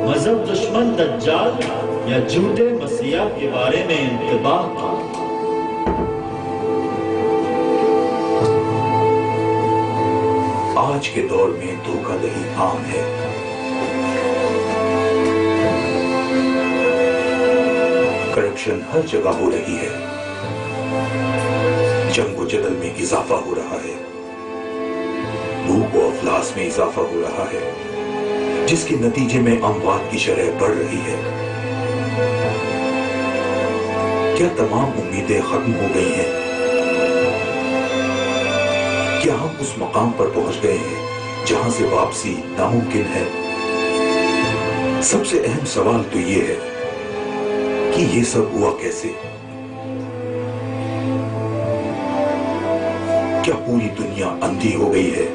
مذہب دشمن دجال یا جھوٹے مسیح کے بارے میں انتباہ کی۔ آج کے دور میں دھوکہ دہی عام ہے۔ کرپشن ہر جگہ ہو رہی ہے، جنگ و جدل میں اضافہ ہو رہا ہے، بھوک و افلاس میں اضافہ ہو رہا ہے، جس کے نتیجے میں اموات کی شرح بڑھ رہی ہے۔ کیا تمام امیدیں ختم ہو گئی ہیں؟ کیا ہم اس مقام پر پہنچ گئے ہیں جہاں سے واپسی ناممکن ہے؟ سب سے اہم سوال تو یہ ہے کہ یہ سب ہوا کیسے؟ کیا پوری دنیا اندھی ہو گئی ہے؟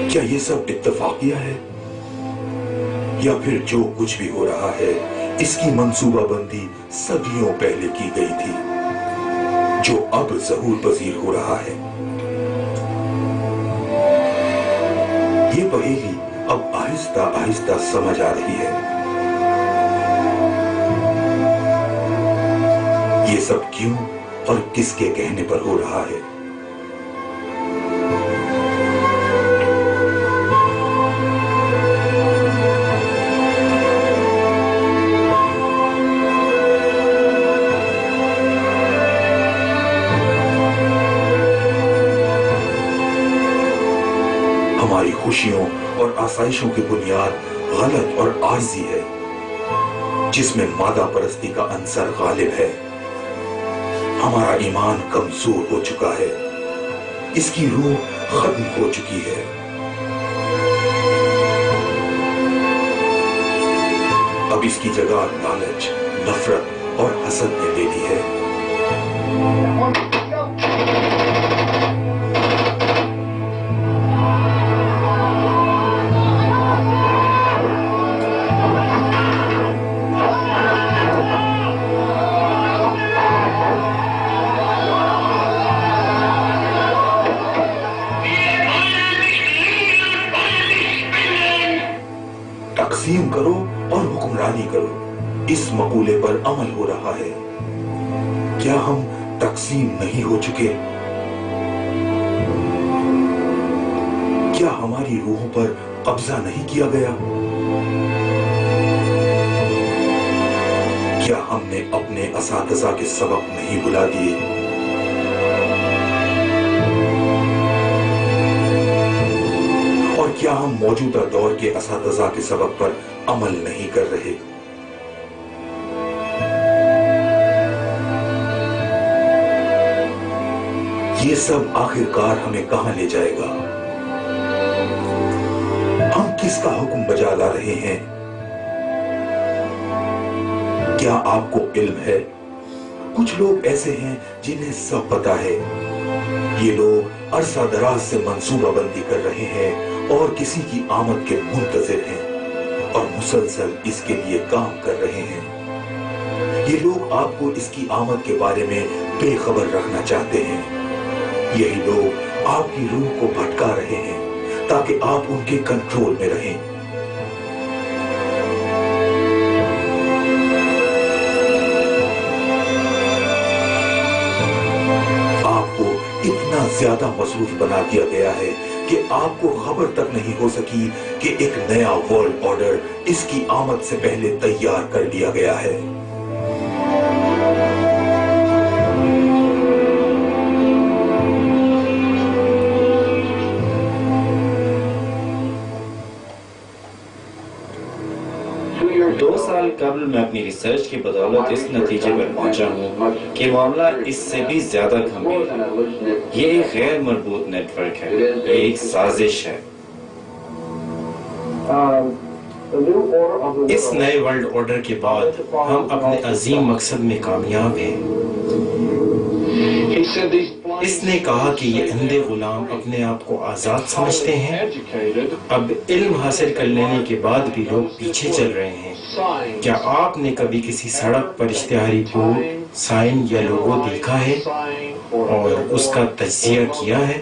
کیا یہ سب اتفاقیہ ہے؟ یا پھر جو کچھ بھی ہو رہا ہے اس کی منصوبہ بندی صدیوں پہلے کی گئی تھی، جو اب ظہور پذیر ہو رہا ہے؟ یہ پہیلی اب آہستہ آہستہ سمجھ آ رہی ہے۔ یہ سب کیوں اور کس کے کہنے پر ہو رہا ہے؟ ہماری خوشیوں اور آسائشوں کی بنیاد غلط اور عارضی ہے، جس میں مادہ پرستی کا عنصر غالب ہے۔ ہمارا ایمان کمزور ہو چکا ہے، اس کی روح ختم ہو چکی ہے۔ اب اس کی جگہ لالچ، نفرت اور حسد نے لے لی ہے۔ تقسیم کرو اور حکمرانی کرو، اس مقولے پر عمل ہو رہا ہے۔ کیا ہم تقسیم نہیں ہو چکے؟ کیا ہماری روحوں پر قبضہ نہیں کیا گیا؟ کیا ہم نے اپنے اساتذہ کے سبق نہیں بھلا دیے؟ اور کیا ہم موجودہ دور کے اساتذہ کے سبق پر عمل نہیں کر رہے؟ یہ سب آخرکار ہمیں کہاں لے جائے گا؟ ہم کس کا حکم بجا لا رہے ہیں؟ کیا آپ کو علم ہے؟ کچھ لوگ ایسے ہیں جنہیں سب پتا ہے۔ یہ لوگ عرصہ دراز سے منصوبہ بندی کر رہے ہیں اور کسی کی آمد کے منتظر ہیں اور مسلسل اس کے لیے کام کر رہے ہیں۔ یہ لوگ آپ کو اس کی آمد کے بارے میں بے خبر رکھنا چاہتے ہیں۔ یہی لوگ آپ کی روح کو بھٹکا رہے ہیں تاکہ آپ ان کے کنٹرول میں رہیں۔ آپ کو اتنا زیادہ مصروف بنا دیا گیا ہے کہ آپ کو خبر تک نہیں ہو سکی کہ ایک نیا ورلڈ آرڈر اس کی آمد سے پہلے تیار کر لیا گیا ہے۔ دو سال قبل میں اپنی ریسرچ کی بدولت اس نتیجے پر پہنچا ہوں کہ معاملہ اس سے بھی زیادہ گھمبیر ہے۔ یہ ایک غیر مربوط نیٹ ورک ہے، یہ ایک سازش ہے۔ اس نئے ورلڈ آرڈر کے بعد ہم اپنے عظیم مقصد میں کامیاب ہیں۔ اس نے کہا کہ یہ اندھے غلام اپنے آپ کو آزاد سمجھتے ہیں۔ اب علم حاصل کر لینے کے بعد بھی لوگ پیچھے چل رہے ہیں۔ کیا آپ نے کبھی کسی سڑک پر اشتہاری بورڈ، سائن یا لوگو دیکھا ہے اور اس کا تجزیہ کیا ہے؟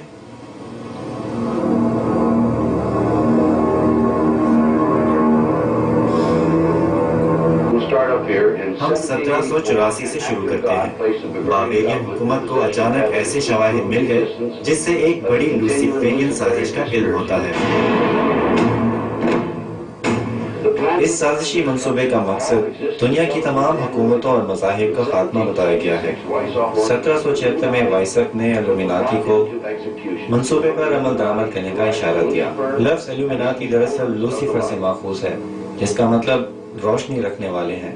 ہم 1784 سے شروع کرتے ہیں۔ بابیلین حکومت کو اچانک ایسے شواہد مل گئے جس سے ایک بڑی لوسیفرین سازش کا علم ہوتا ہے۔ اس سازشی منصوبے کا مقصد دنیا کی تمام حکومتوں اور مذاہب کا خاتمہ بتایا گیا ہے۔ 1776 میں وائسک نے الومیناتی کو منصوبے پر عمل درآمد کرنے کا اشارہ دیا۔ لفظ الومیناتی دراصل لوسیفر سے ماخوذ ہے، جس کا مطلب روشنی رکھنے والے ہیں۔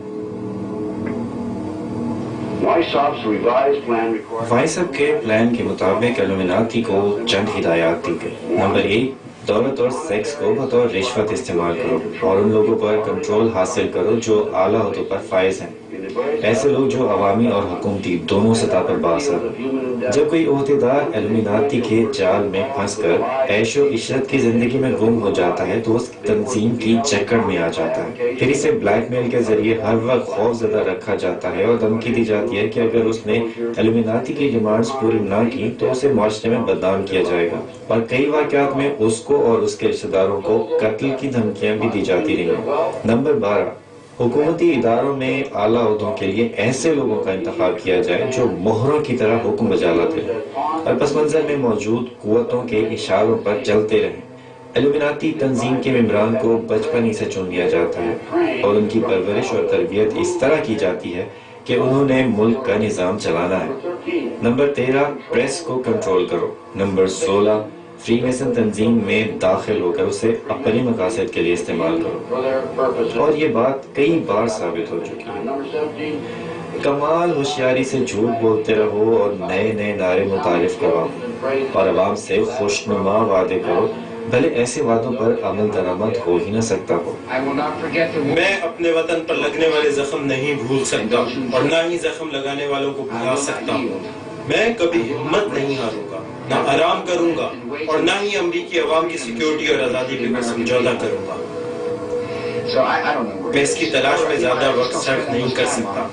وائسک کے پلان کے مطابق الومیناتی کو چند ہدایات دی گئی۔ نمبر 1، دولت اور سیکس کو بطور رشوت استعمال کرو اور ان لوگوں پر کنٹرول حاصل کرو جو اعلیٰ عہدوں پر فائز ہیں، ایسے لوگ جو عوامی اور حکومتی دونوں سطح پر بااثر ہو۔ جب کوئی عہدیدار الومیناتی کے جال میں پھنس کر عیش و عشرت کی زندگی میں گم ہو جاتا ہے تو اس تنظیم کی چکر میں آ جاتا ہے، پھر اسے بلیک میل کے ذریعے ہر وقت خوف زدہ رکھا جاتا ہے اور دھمکی دی جاتی ہے کہ اگر اس نے الومیناتی کی ڈیمانڈز پوری نہ کی تو اسے معاشرے میں بدنام کیا جائے گا، اور کئی واقعات میں اس کو اور اس کے رشتہ داروں کو قتل کی دھمکیاں بھی دی جاتی رہی۔ نمبر 12، حکومتی اداروں میں اعلیٰ عہدوں کے لیے ایسے لوگوں کا انتخاب کیا جائے جو مہروں کی طرح حکم بجا لاتے رہیں اور پس منظر میں موجود قوتوں کے اشاروں پر چلتے رہیں۔ الومیناتی تنظیم کے ممبران کو بچپن ہی سے چن لیا جاتا ہے اور ان کی پرورش اور تربیت اس طرح کی جاتی ہے کہ انہوں نے ملک کا نظام چلانا ہے۔ نمبر 13، پریس کو کنٹرول کرو۔ نمبر 16، فری میسن تنظیم میں داخل ہو کر اسے اپنے مقاصد کے لیے استعمال کرو، اور یہ بات کئی بار ثابت ہو چکی ہے۔ کمال ہوشیاری سے جھوٹ بولتے رہو اور نئے نئے نعرے متعارف کرواؤ اور عوام سے خوشنما وعدے کرو، بھلے ایسے وعدوں پر عمل درآمد ہو ہی نہ سکتا ہو۔ میں اپنے وطن پر لگنے والے زخم نہیں بھول سکتا اور نہ ہی زخم لگانے والوں کو بھلا سکتا ہوں۔ میں کبھی ہمت نہیں ہاروں گا، نہ آرام کروں گا اور نہ ہی امریکی عوام کی سیکیورٹی اور آزادی کے پر سمجھوتہ کروں گا۔ میں اس کی تلاش میں زیادہ وقت صرف نہیں کر سکتا۔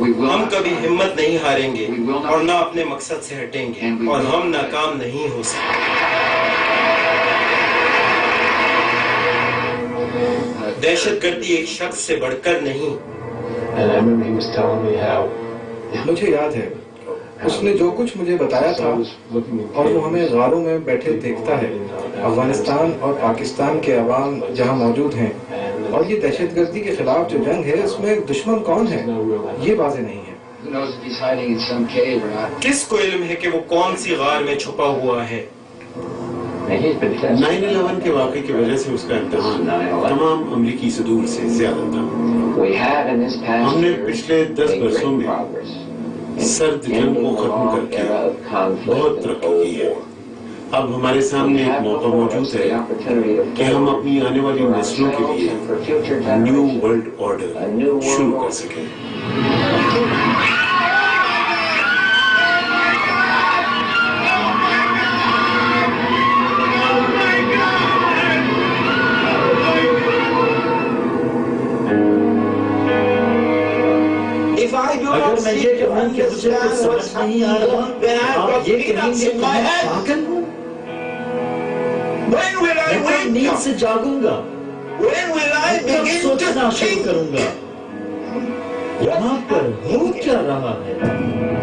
ہم کبھی ہمت نہیں ہاریں گے اور نہ اپنے مقصد سے ہٹیں گے، اور ہم ناکام نہیں ہو سکتے۔ دہشت گردی ایک شخص سے بڑھ کر نہیں۔ مجھے یاد ہے اس نے جو کچھ مجھے بتایا تھا، اور وہ ہمیں غاروں میں بیٹھے دیکھتا ہے۔ افغانستان اور پاکستان کے عوام جہاں موجود ہیں، اور یہ دہشت گردی کے خلاف جو جنگ ہے اس میں دشمن کون ہے یہ واضح نہیں ہے۔ کس کو علم ہے کہ وہ کون سی غار میں چھپا ہوا ہے؟ 9/11 کے واقعے کی وجہ سے اس کا امتحان تمام امریکی صدور سے زیادہ تھا۔ ہم نے پچھلے 10 برسوں میں سرد جنگ کو ختم کر کے بہت ترقی کی ہے۔ اب ہمارے سامنے ایک موقع موجود ہے کہ ہم اپنی آنے والی نسلوں کے لیے نیو ورلڈ آرڈر شروع کر سکیں۔ اگر میں یہ کہوں کہ مجھے کچھ سمجھ نہیں آ رہا، آپ یہ کہیں گے کہ میں پاگل ہوں؟ میں کب نیند سے جاگوں گا؟ میں کب سوچنا شروع کروں گا؟ یہاں پر ہو کیا رہا ہے؟